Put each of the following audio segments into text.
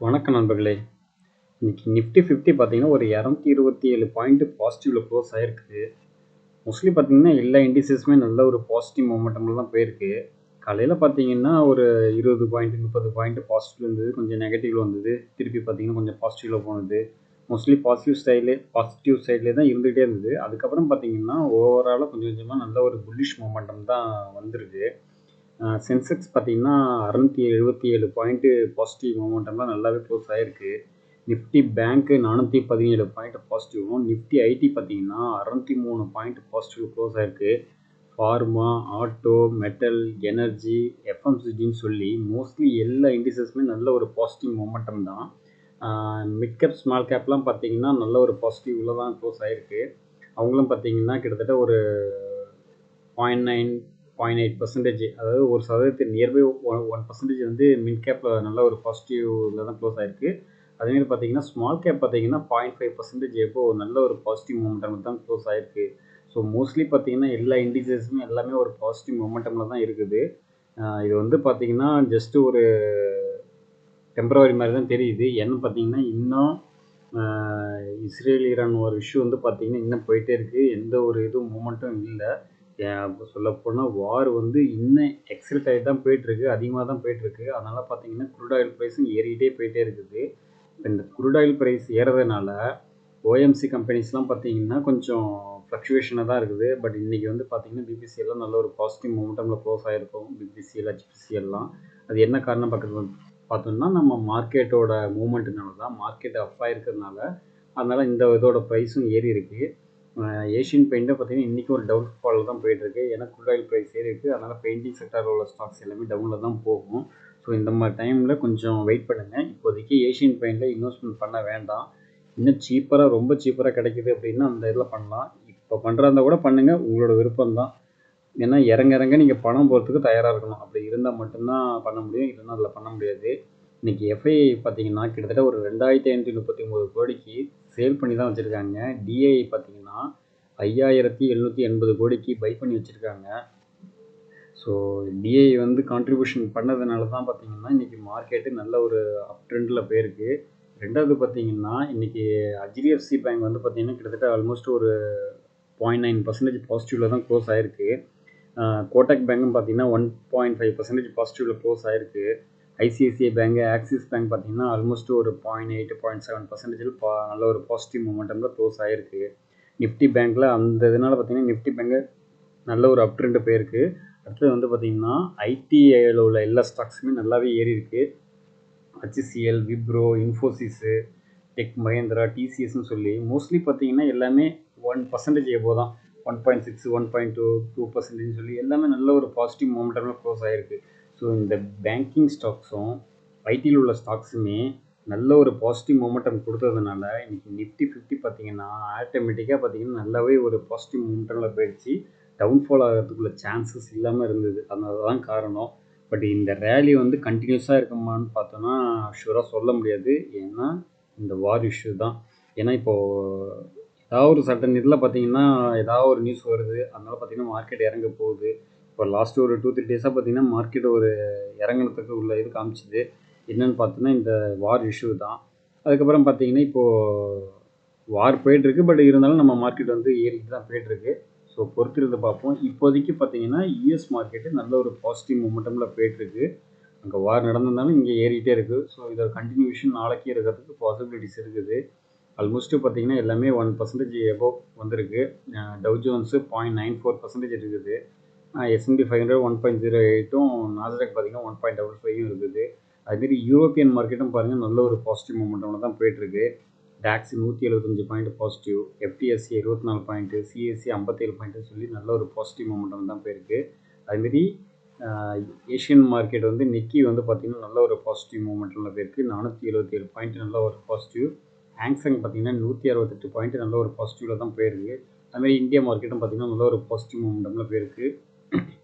வணக்கம் நண்பர்களே. இன்னைக்கு நிஃப்டி 50 பார்த்தீங்கன்னா ஒரு 227 பாயிண்ட் பாசிட்டிவ்ல க்ளோஸ் ஆயிருக்கு. மோஸ்ட்லி பார்த்தீங்கன்னா எல்லா இண்டிசஸுமே நல்ல ஒரு பாசிட்டிவ் மொமெண்டம்ல தான் போயிருக்கு. காலையில் பார்த்தீங்கன்னா ஒரு 20 பாயிண்ட் 30 பாயிண்ட் பாசிட்டிவ் இருந்தது, கொஞ்சம் நெகட்டிவ்ல வந்தது, திருப்பி பார்த்தீங்கன்னா கொஞ்சம் பாசிட்டிவில் போனது. மோஸ்ட்லி பாசிட்டிவ் சைட்லேயே தான் இருந்துகிட்டே இருந்தது. அதுக்கப்புறம் பார்த்தீங்கன்னா ஓவராலாக கொஞ்சம் கொஞ்சமாக நல்ல ஒரு புல்லிஷ் மொமெண்டம் தான் வந்திருக்கு. சென்செக்ஸ் பார்த்தீங்கன்னா 677 பாயிண்ட்டு பாசிட்டிவ் மொமெண்டம்லாம் நல்லாவே க்ளோஸ் ஆகிருக்கு. நிஃப்டி பேங்க்கு 417 பாயிண்ட் பாசிட்டிவும், நிஃப்டி ஐடி பார்த்தீங்கன்னா 603 பாயிண்ட் பாசிட்டிவ் க்ளோஸ் ஆகிருக்கு. ஃபார்மா, ஆட்டோ, மெட்டல், எனர்ஜி, எஃப்எம்சிஜின்னு சொல்லி மோஸ்ட்லி எல்லா இண்டிசஸுமே நல்ல ஒரு பாசிட்டிவ் மொமெண்டம் தான். மிட் கேப் ஸ்மால் கேப்லாம் பார்த்தீங்கன்னா நல்ல ஒரு பாசிட்டிவில் தான் க்ளோஸ் ஆகிருக்கு. அவங்களும் பார்த்தீங்கன்னா கிட்டத்தட்ட ஒரு 0.9 0.8%, அதாவது 1% நியர்பை 1% வந்து மிட் கேப்பில் நல்ல ஒரு பாசிட்டிவில் தான் க்ளோஸ் ஆகிருக்கு. அதேமாதிரி பார்த்தீங்கன்னா ஸ்மால் கேப் பார்த்தீங்கன்னா 0.5% எப்போ நல்ல ஒரு பாசிட்டிவ் மொமெண்டமில் தான் க்ளோஸ் ஆகிருக்கு. ஸோ மோஸ்ட்லி பார்த்தீங்கன்னா எல்லா இண்டிசஸுமே எல்லாமே ஒரு பாசிட்டிவ் மொமெண்டமில் தான் இருக்குது. இது வந்து பார்த்தீங்கன்னா ஜஸ்ட் ஒரு டெம்பரவரி மாதிரி தான் தெரியுது. ஏன்னு பார்த்தீங்கன்னா இன்னும் இஸ்ரேல் ஈரான் ஒரு இஷ்யூ வந்து பார்த்தீங்கன்னா இன்னும் போயிட்டே இருக்குது. எந்த ஒரு இதுவும் மூமெண்ட்டும் இல்லை. சொல்லப்போனால் வார் வந்து இன்னும் எக்ஸல்ட் ஆகி தான் போயிட்டுருக்கு, அதிகமாக தான் போயிட்டுருக்கு. அதனால் பார்த்தீங்கன்னா குரூட் ஆயில் ப்ரைஸும் ஏறிக்கிட்டே போயிட்டே இருக்குது. இந்த குரூட் ஆயில் ப்ரைஸ் ஏறதுனால ஓஎம்சி கம்பெனிஸ்லாம் பார்த்தீங்கன்னா கொஞ்சம் ஃப்ளக்சுவேஷனாக தான் இருக்குது. பட் இன்றைக்கி வந்து பார்த்தீங்கன்னா பிபிசி எல்லாம் நல்ல ஒரு பாசிட்டிவ் மொமெண்டமில் க்ளோஸ் ஆகிருக்கும். பிபிசிஎல், ஹெச்பிசிஎல்லாம். அது என்ன காரணம் பார்த்தோம்னா நம்ம மார்க்கெட்டோட மூமெண்ட்டுனால தான். மார்க்கெட் அப் ஆகிருக்கிறதுனால அதனால் இந்த இதோட ப்ரைஸும் ஏறி இருக்குது. ஏஷியன் பெயிண்ட்டை பார்த்தீங்கன்னா இன்றைக்கி ஒரு டவுன் ஃபாலில் தான் போயிட்டுருக்கு. ஏன்னா குரூட் ஆயில் ப்ரைஸ் ஏறி இருக்குது. அதனால் பெயிண்டிங் செக்டாரில் உள்ள ஸ்டாக்ஸ் எல்லாமே டவுனில் தான் போகும். ஸோ இந்த மாதிரி டைமில் கொஞ்சம் வெயிட் பண்ணுங்கள். இப்போதைக்கு ஏஷியன் பெயிண்டில் இன்வெஸ்ட்மெண்ட் பண்ண வேண்டாம். இன்னும் சீப்பராக, ரொம்ப சீப்பராக கிடைக்குது அப்படின்னா அந்த இதில் பண்ணலாம். இப்போ பண்ணுறதா கூட பண்ணுங்கள், உங்களோட விருப்பம் தான். ஏன்னா இறங்க நீங்கள் பணம் போகிறதுக்கு தயாராக இருக்கணும். அப்படி இருந்தால் மட்டும்தான் பண்ண முடியும், இல்லைன்னா அதில் பண்ண முடியாது. இன்றைக்கி எஃப்ஐஐ பார்த்தீங்கன்னா கிட்டத்தட்ட ஒரு 2539 கோடிக்கு சேல் பண்ணி தான் வச்சுருக்காங்க. டிஐஐ பார்த்தீங்கன்னா 5780 கோடிக்கு பை பண்ணி வச்சுருக்காங்க. ஸோ டிஐ வந்து கான்ட்ரிபியூஷன் பண்ணதுனால தான் பார்த்தீங்கன்னா இன்றைக்கி மார்க்கெட்டு நல்ல ஒரு அப் ட்ரெண்டில் போயிருக்கு. ரெண்டாவது பார்த்தீங்கன்னா இன்றைக்கி ஹெச்டிஎஃப்சி பேங்க் வந்து பார்த்தீங்கன்னா கிட்டத்தட்ட ஆல்மோஸ்ட் ஒரு 0.9% பாசிட்டிவில் தான் க்ளோஸ் ஆகிருக்கு. கோட்டக் பேங்க்கும் பார்த்தீங்கன்னா 1.5% பாசிட்டிவில் க்ளோஸ் ஆகிருக்கு. ஐசிஐசிஐ பேங்க், ஆக்சிஸ் பேங்க் பார்த்தீங்கன்னா ஆல்மோஸ்ட் ஒரு 0.8 0.7% நல்ல ஒரு பாசிட்டிவ் மொமெண்டமில் க்ளோஸ் ஆகிருக்கு. நிஃப்டி பேங்க்கில் அந்த இதனால் பார்த்தீங்கன்னா நிஃப்டி பேங்க்கு நல்ல ஒரு அப் ட்ரெண்டு போயிருக்கு. அடுத்தது வந்து பார்த்தீங்கன்னா ஐடிஐயில் உள்ள எல்லா ஸ்டாக்ஸுமே நல்லாவே ஏறி இருக்குது. ஹெச்சிஎல், விப்ரோ, இன்ஃபோசிஸு, டெக் மஹேந்திரா, டிசிஎஸ்ன்னு சொல்லி மோஸ்ட்லி பார்த்தீங்கன்னா எல்லாமே 1% எபோ தான். 1.6, 1.2, 2% சொல்லி எல்லாமே நல்ல ஒரு பாசிட்டிவ் மொமெண்டமில் க்ளோஸ் ஆகிருக்கு. ஸோ இந்த பேங்கிங் ஸ்டாக்ஸும் ஐடியில் உள்ள ஸ்டாக்ஸுமே நல்ல ஒரு பாசிட்டிவ் மொமெண்டம் கொடுத்ததுனால இன்றைக்கி நிஃப்டி 50 பார்த்தீங்கன்னா ஆட்டோமேட்டிக்காக பார்த்தீங்கன்னா நல்லாவே ஒரு பாசிட்டிவ் மொமெண்டமில் போயிடுச்சு. டவுன்ஃபால் ஆகிறதுக்குள்ள சான்சஸ் இல்லாமல் இருந்தது. அதனால தான் காரணம். பட் இந்த ரேலி வந்து கண்டினியூஸாக இருக்குமான்னு பார்த்தோன்னா ஷூராக சொல்ல முடியாது. ஏன்னா இந்த வார் இஷ்யூ தான். ஏன்னா இப்போது ஏதாவது ஒரு சட்டன் இதில் பார்த்தீங்கன்னா ஏதாவது ஒரு நியூஸ் வருது, அதனால் பார்த்தீங்கன்னா மார்க்கெட் இறங்க போகுது. இப்போ லாஸ்ட்டு ஒரு 2-3 டேஸாக பார்த்தீங்கன்னா மார்க்கெட் ஒரு இறங்குறதுக்கு உள்ள இது காமிச்சிது. என்னென்னு பார்த்தோன்னா இந்த வார் இஷ்யூ தான். அதுக்கப்புறம் பார்த்தீங்கன்னா இப்போது வார் போயிட்டுருக்கு. பட் இருந்தாலும் நம்ம மார்க்கெட் வந்து ஏறிட்டு தான் போயிட்டுருக்கு. ஸோ பொறுத்திருந்து பார்ப்போம். இப்போதைக்கு பார்த்தீங்கன்னா யூஎஸ் மார்க்கெட்டு நல்ல ஒரு பாசிட்டிவ் மொமெண்டமில் போயிட்டுருக்கு. அங்கே வார் நடந்திருந்தாலும் இங்கே ஏறிட்டே இருக்குது. ஸோ இதோட கண்டினியூஷன் நாளைக்கு இருக்கிறதுக்கு பாசிபிலிட்டிஸ் இருக்குது. ஆல்மோஸ்ட்டு பார்த்தீங்கன்னா எல்லாமே 1% எபோவ் வந்திருக்கு. டவ் ஜோன்ஸு 0.94% இருக்குது. S&P 500 1.08ம், நாஸ்டாக் பார்த்தீங்கன்னா 1.55ம் இருக்குது. அதுமாரி யூரோப்பியன் மார்க்கெட்டும் பாருங்கள் நல்ல ஒரு பாசிட்டிவ் மொமெண்டமில் தான் போயிட்டுருக்கு. DAX 175 point positive, FTSE 24 point, CSC 57 point சொல்லி நல்ல ஒரு பாசிட்டிவ் மொமெண்டம் தான் போயிருக்கு. அதுமாரி ஏஷியன் மார்க்கெட் வந்து நிக்கி வந்து பார்த்திங்கன்னா நல்ல ஒரு பாசிட்டிவ் மூமெண்ட்டில் போயிருக்கு. 477 பாயிண்ட் நல்ல ஒரு பாசிட்டிவ். ஹேங்ஸங் பார்த்திங்கன்னா 168 பாயிண்ட் நல்ல ஒரு பாசிட்டிவில் தான் போயிருக்கு. அதுமாதிரி இந்தியா மார்க்கெட்டும் பார்த்திங்கன்னா நல்ல ஒரு பாசிட்டிவ் மூமெண்டமில் போயிருக்கு.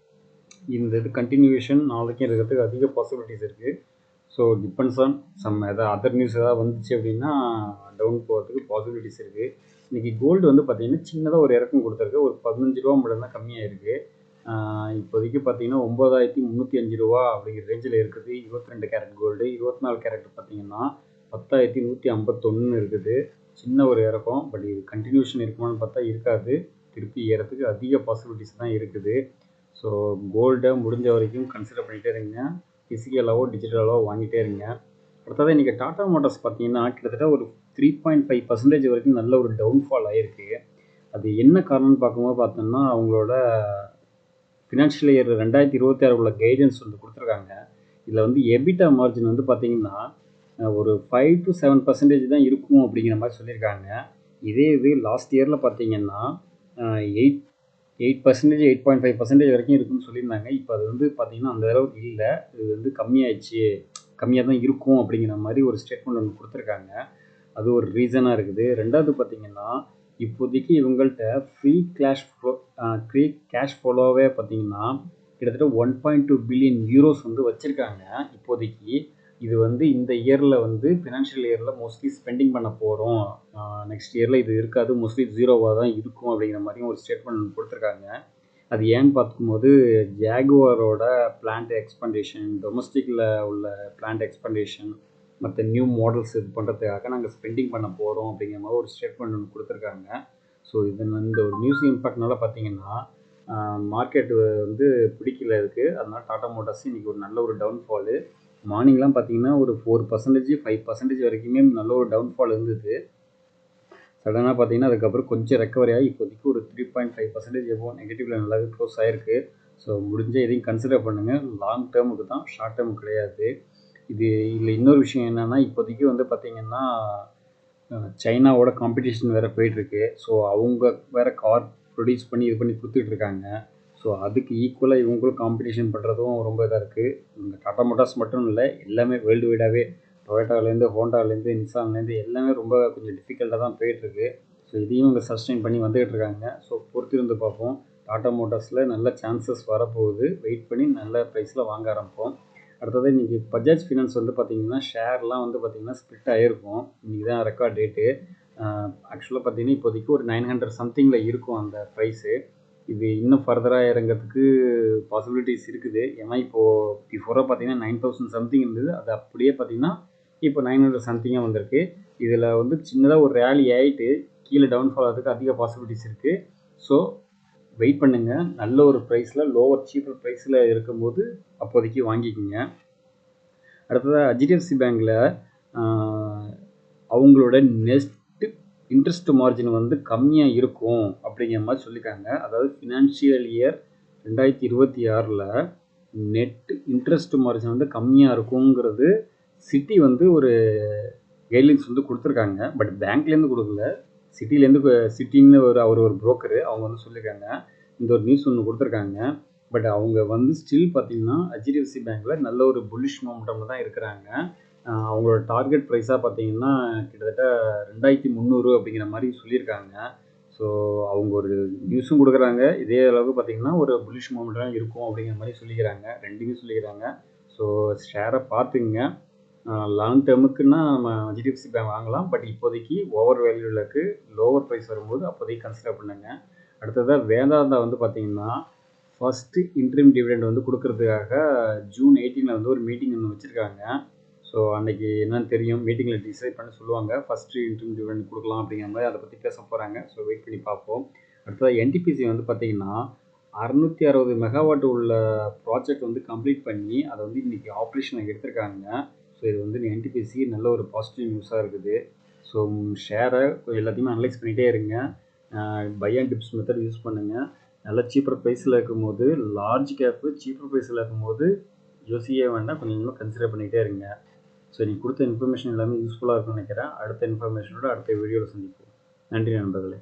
இந்த இது கண்டினியூஷன் நாளைக்கும் இருக்கிறதுக்கு அதிக பாசிபிலிட்டிஸ் இருக்குது. ஸோ டிபெண்ட்ஸ் ஆன் எதாவது அதர் நியூஸ் எதாவது வந்துச்சு அப்படின்னா டவுன் போகிறதுக்கு பாசிபிலிட்டிஸ் இருக்குது. இன்றைக்கி கோல்டு வந்து பார்த்திங்கன்னா சின்னதாக ஒரு இறக்கம் கொடுத்துருக்கு. ஒரு 15 ரூபா மட்டும் தான் கம்மியாக இருக்குது. இப்போதைக்கு பார்த்தீங்கன்னா 9305 ரூபா அப்படிங்கிற ரேஞ்சில் இருக்குது 22 கேரட் கோல்டு. 24 கேரட் பார்த்தீங்கன்னா 10151 இருக்குது. சின்ன ஒரு இறக்கம், பட் இது கண்டினியூஷன் இருக்குமான்னு பார்த்தா இருக்காது. திருப்பி ஏறத்துக்கு அதிக பாசிபிலிட்டிஸ் தான் இருக்குது. ஸோ கோல்டை முடிஞ்ச வரைக்கும் கன்சிடர் பண்ணிகிட்டே இருங்க. ஃபிசிக்கலாவோ டிஜிட்டலாவோ வாங்கிட்டே இருங்க. அடுத்தது இன்றைக்கி டாடா மோட்டார்ஸ் பார்த்தீங்கன்னா கிட்டத்தட்ட ஒரு 3.5% வரைக்கும் நல்ல ஒரு டவுன்ஃபால் ஆகிருக்கு. அது என்ன காரணம்னு பார்க்கும்போது பார்த்தோம்னா அவங்களோட ஃபினான்ஷியல் இயர் 2026 உள்ள கைடன்ஸ் வந்து கொடுத்துருக்காங்க. இதில் வந்து எபிட்டா மார்ஜின் வந்து பார்த்தீங்கன்னா ஒரு 5 to 7% தான் இருக்கும் அப்படிங்கிற மாதிரி சொல்லியிருக்காங்க. இதே இது லாஸ்ட் இயரில் பார்த்தீங்கன்னா 8%, 8.5% வரைக்கும் இருக்குன்னு சொல்லியிருந்தாங்க. இப்போ அது வந்து பார்த்தீங்கன்னா அந்த அளவுக்கு இல்லை, இது வந்து கம்மியாக தான் இருக்கும் அப்படிங்கிற மாதிரி ஒரு ஸ்டேட்மெண்ட் ஒன்று கொடுத்துருக்காங்க. அது ஒரு ரீசனாக இருக்குது. ரெண்டாவது பார்த்தீங்கன்னா இப்போதைக்கு இவங்கள்ட்ட ஃப்ரீ கேஷ் ஃப்ளோவே பார்த்தீங்கன்னா கிட்டத்தட்ட 1.2 பில்லியன் யூரோஸ் வந்து வச்சுருக்காங்க இப்போதைக்கு. இது வந்து இந்த இயரில் வந்து ஃபினான்ஷியல் இயரில் மோஸ்ட்லி ஸ்பெண்டிங் பண்ண போகிறோம். நெக்ஸ்ட் இயரில் இது இருக்காது, மோஸ்ட்லி ஜீரோவாக தான் இருக்கும் அப்படிங்கிற மாதிரியும் ஒரு ஸ்டேட்மெண்ட் கொடுத்துருக்காங்க. அது ஏன்னு பார்க்கும்போது ஜாகுவாரோட பிளான்ட் எக்ஸ்பெண்டேஷன், டொமஸ்டிக்கில் உள்ள பிளான்ட் எக்ஸ்பெண்டேஷன், மற்ற நியூ மாடல்ஸ் இது பண்ணுறதுக்காக நாங்கள் ஸ்பெண்டிங் பண்ண போகிறோம் அப்படிங்கிற மாதிரி ஒரு ஸ்டேட்மெண்ட் ஒன்று கொடுத்துருக்காங்க. ஸோ இந்த ஒரு நியூஸ் இம்பேக்ட்னால பார்த்தீங்கன்னா மார்க்கெட்டு வந்து பிடிக்கல இருக்குது. அதனால் டாடா மோட்டார்ஸ் இன்றைக்கி ஒரு நல்ல ஒரு டவுன்ஃபாலு. மார்னிங்லாம் பார்த்தீங்கன்னா ஒரு 4%, 5% வரைக்குமே நல்ல ஒரு டவுன்ஃபால் இருந்தது. சடனாக பார்த்தீங்கன்னா அதுக்கப்புறம் கொஞ்சம் ரெக்கவரி ஆகி இப்போதைக்கு ஒரு 3.5% எவ்வளோ நெகட்டிவில் நல்லாவே க்ளோஸ் ஆகிருக்கு. ஸோ முடிஞ்ச எதையும் கன்சிடர் பண்ணுங்கள். லாங் டேர்முக்கு தான், ஷார்ட் டேர்முக்கு கிடையாது. இதில் இன்னொரு விஷயம் என்னென்னா இப்போதைக்கு வந்து பார்த்திங்கன்னா சைனாவோட காம்படிஷன் வேறு போயிட்டுருக்கு. ஸோ அவங்க வேறு கார் ப்ரொடியூஸ் பண்ணி இது பண்ணி கொடுத்துட்ருக்காங்க. ஸோ அதுக்கு ஈக்குவலாக இவங்களும் காம்படிஷன் பண்ணுறதும் ரொம்ப இதாக இருக்குது. இந்த டாடா மோட்டார்ஸ் மட்டும் இல்லை, எல்லாமே வேர்ல்டு வைடாகவே டொயோட்டாலேருந்து, ஹோண்டாலேருந்து, நிசான்லேருந்து எல்லாமே ரொம்ப கொஞ்சம் டிஃபிகல்ட்டாக தான் போயிட்டுருக்கு. ஸோ இதையும் இவங்க சஸ்டெயின் பண்ணி வந்துகிட்டு இருக்காங்க. ஸோ பொறுத்திருந்து பார்ப்போம். டாடா மோட்டார்ஸில் நல்ல சான்சஸ் வரப்போகுது. வெயிட் பண்ணி நல்ல ப்ரைஸில் வாங்க ஆரம்பிப்போம். அடுத்தது இன்றைக்கி பஜாஜ் ஃபினான்ஸ் வந்து பார்த்திங்கன்னா ஷேர்லாம் வந்து பார்த்திங்கன்னா ஸ்ப்ளிட் ஆகிருக்கும். இன்றைக்கி தான் ரெக்கார்ட் டேட்டு. ஆக்சுவலாக பார்த்திங்கன்னா இப்போதைக்கு ஒரு 900 சம்திங்கில் இருக்கும் அந்த ப்ரைஸு. இது இன்னும் ஃபர்தராக இறங்கிறதுக்கு பாசிபிலிட்டிஸ் இருக்குது. ஏன்னா இப்போது பிஃபோராக பார்த்திங்கன்னா 9000 சம்திங் இருந்தது. அது அப்படியே பார்த்திங்கன்னா இப்போ 900 சம்திங்காக வந்திருக்கு. இதில் வந்து சின்னதாக ஒரு ரேலி ஆகிட்டு கீழே டவுன்ஃபால் ஆகிறதுக்கு அதிக பாசிபிலிட்டிஸ் இருக்குது. ஸோ வெயிட் பண்ணுங்கள். நல்ல ஒரு ப்ரைஸில் சீப்பர் ப்ரைஸில் இருக்கும்போது அப்போதைக்கு வாங்கிக்கிங்க. அடுத்ததாக ஹெச்டிஎஃப்சி பேங்க்கில் அவங்களோட நெக்ஸ்ட் இன்ட்ரெஸ்ட் மார்ஜின் வந்து கம்மியாக இருக்கும் அப்படிங்கிற மாதிரி சொல்லியிருக்காங்க. அதாவது financial year 2026 net interest margin வந்து கம்மியாக இருக்குங்கிறது சிட்டி வந்து ஒரு கைட்லைன்ஸ் வந்து கொடுத்துருக்காங்க. பட் பேங்க்லேருந்து கொடுக்கல, சிட்டின்னு அவர் ஒரு புரோக்கரு, அவங்க வந்து சொல்லியிருக்காங்க. இந்த ஒரு நியூஸ் ஒன்று கொடுத்துருக்காங்க. பட் அவங்க வந்து ஸ்டில் பார்த்தீங்கன்னா ஹெச்டிஎஃப்சி பேங்க்கில் நல்ல ஒரு புல்லிஷ் மொமெண்டமில் தான் இருக்கிறாங்க. அவங்களோட டார்கெட் ப்ரைஸாக பார்த்தீங்கன்னா கிட்டத்தட்ட 2300 அப்படிங்கிற மாதிரி சொல்லியிருக்காங்க. ஸோ அவங்க ஒரு நியூஸும் கொடுக்குறாங்க, இதே அளவுக்கு பார்த்தீங்கன்னா ஒரு புல்லிஷ் மொமெண்ட்டாக இருக்கும் அப்படிங்கிற மாதிரி சொல்லிக்கிறாங்க. ரெண்டுமே சொல்லிக்கிறாங்க. ஸோ ஷேரை பார்த்துங்க. லாங் டேர்முக்குன்னா நம்ம ஹெச்டிஎஃப்சி பேங்க் வாங்கலாம். பட் இப்போதைக்கு ஓவர் வேல்யூவில் இருக்குது. லோவர் ப்ரைஸ் வரும்போது அப்போதைக்கு கன்சிடர் பண்ணுங்கள். அடுத்ததாக வேதாந்தா வந்து பார்த்திங்கன்னா ஃபஸ்ட்டு இன்ட்ரீம் டிவிடெண்ட் வந்து கொடுக்கறதுக்காக June 18 வந்து ஒரு மீட்டிங் ஒன்று வச்சுருக்காங்க. ஸோ அன்றைக்கி என்னென்னு தெரியும், மீட்டிங்கில் டிசைட் பண்ணி சொல்லுவாங்க. ஃபஸ்ட்டு இன்ட்ரீம் டிவிடெண்ட் கொடுக்கலாம் அப்படிங்கிற மாதிரி அதை பற்றி பேச போகிறாங்க. ஸோ வெயிட் பண்ணி பார்ப்போம். அடுத்ததாக என்டிபிசி வந்து பார்த்திங்கன்னா 660 மெகாவாட் உள்ள ப்ராஜெக்ட் வந்து கம்ப்ளீட் பண்ணி அதை வந்து இன்றைக்கி ஆப்ரேஷனை எடுத்திருக்காங்க. ஸோ இது வந்து என்டிபிசி நல்ல ஒரு பாசிட்டிவ் நியூஸாக இருக்குது. ஸோ ஷேரை எல்லாத்தையுமே அனலைஸ் பண்ணிகிட்டே இருங்க. Buy and dips method use பண்ணுங்கள். நல்லா சீப்பர் ப்ரைஸில் இருக்கும்போது, லார்ஜ் கேப்பு சீப்பர் ப்ரைஸில் இருக்கும்போது யோசிக்கவே வேண்டாம், கொஞ்சம் கொஞ்சமாக கன்சிடர் பண்ணிகிட்டே இருங்க. ஸோ நீங்கள் கொடுத்த இன்ஃபர்மேஷன் எல்லாமே யூஸ்ஃபுல்லாக இருக்கும்னு நினைக்கிறேன். அடுத்த இன்ஃபர்மேஷனோட அடுத்த வீடியோவில் சந்திப்போம். நன்றி நண்பர்களே.